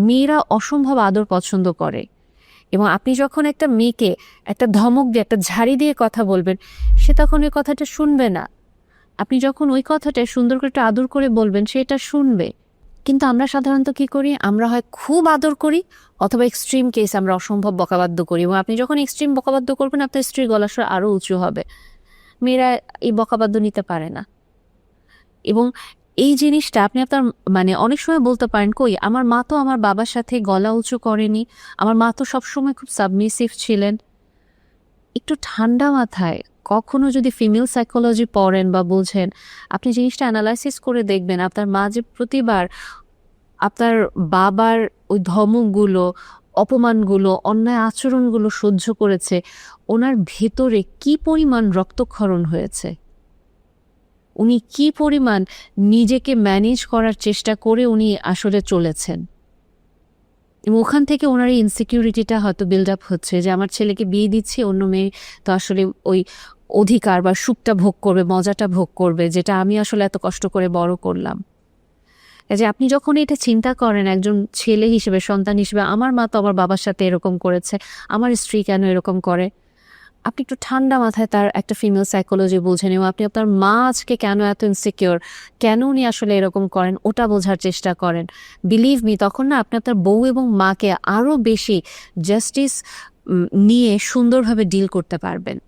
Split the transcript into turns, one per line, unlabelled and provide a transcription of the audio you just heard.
মেয়েরা অসম্ভব আদর পছন্দ করে, এবং আপনি যখন একটা মেয়েকে একটা ধমক দিয়ে একটা ঝাড়ি দিয়ে কথা বলবেন, সে তখন ওই কথাটা শুনবে না। আপনি যখন ওই কথাটা সুন্দর করে একটু আদর করে বলবেন, সে এটা শুনবে। কিন্তু আমরা সাধারণত কি করি, আমরা হয় খুব আদর করি, অথবা এক্সট্রিম কেস আমরা অসম্ভব বকাবাদ্য করি, এবং আপনি যখন এক্সট্রিম বকাবাদ্য করবেন আপনার স্ত্রীর গলার স্বর আরও উঁচু হবে। মেয়েরা এই বকাবাদ্য নিতে পারে না। এবং এই জিনিসটা আপনি আপনার মানে অনেক সময় বলতে পারেন, কই আমার মা তো আমার বাবার সাথে গলা উঁচু করেনি, আমার মা তো সবসময় খুব সাবমিসিভ ছিলেন। একটু ঠান্ডা মাথায় কখনো যদি ফিমেল সাইকোলজি পড়েন বা বুঝেন, আপনি জিনিসটা অ্যানালাইসিস করে দেখবেন আপনার মা যে প্রতিবার আপনার বাবার ওই ধমকগুলো, অপমানগুলো, অন্যায় আচরণগুলো সহ্য করেছে, ওনার ভেতরে কি পরিমাণ রক্তক্ষরণ হয়েছে, উনি কি পরিমাণ নিজেকে ম্যানেজ করার চেষ্টা করে উনি আসলে চলেছেন। এবং ওখান থেকে ওনার এই ইনসিকিউরিটিটা হয়তো বিল্ড আপ হচ্ছে যে আমার ছেলেকে বিয়ে দিচ্ছি, অন্য মেয়ে তো আসলে ওই অধিকার বা সুখটা ভোগ করবে, মজাটা ভোগ করবে, যেটা আমি আসলে এত কষ্ট করে বড় করলাম। যে আপনি যখন এটা চিন্তা করেন একজন ছেলে হিসেবে, সন্তান হিসেবে, আমার মা তো আমার বাবার সাথে এরকম করেছে, আমার স্ত্রী কেন এরকম করে, আপনি একটু ঠান্ডা মাথায় তার একটা ফিমেল সাইকোলজি বুঝেন, এবং আপনি আপনার মা আজকে কেন এত ইনসিকিউর, কেন উনি আসলে এরকম করেন, ওটা বোঝার চেষ্টা করেন। বিলিভ মি, তখন না আপনি আপনার বউ এবং মাকে আরও বেশি জাস্টিস নিয়ে সুন্দরভাবে ডিল করতে পারবেন।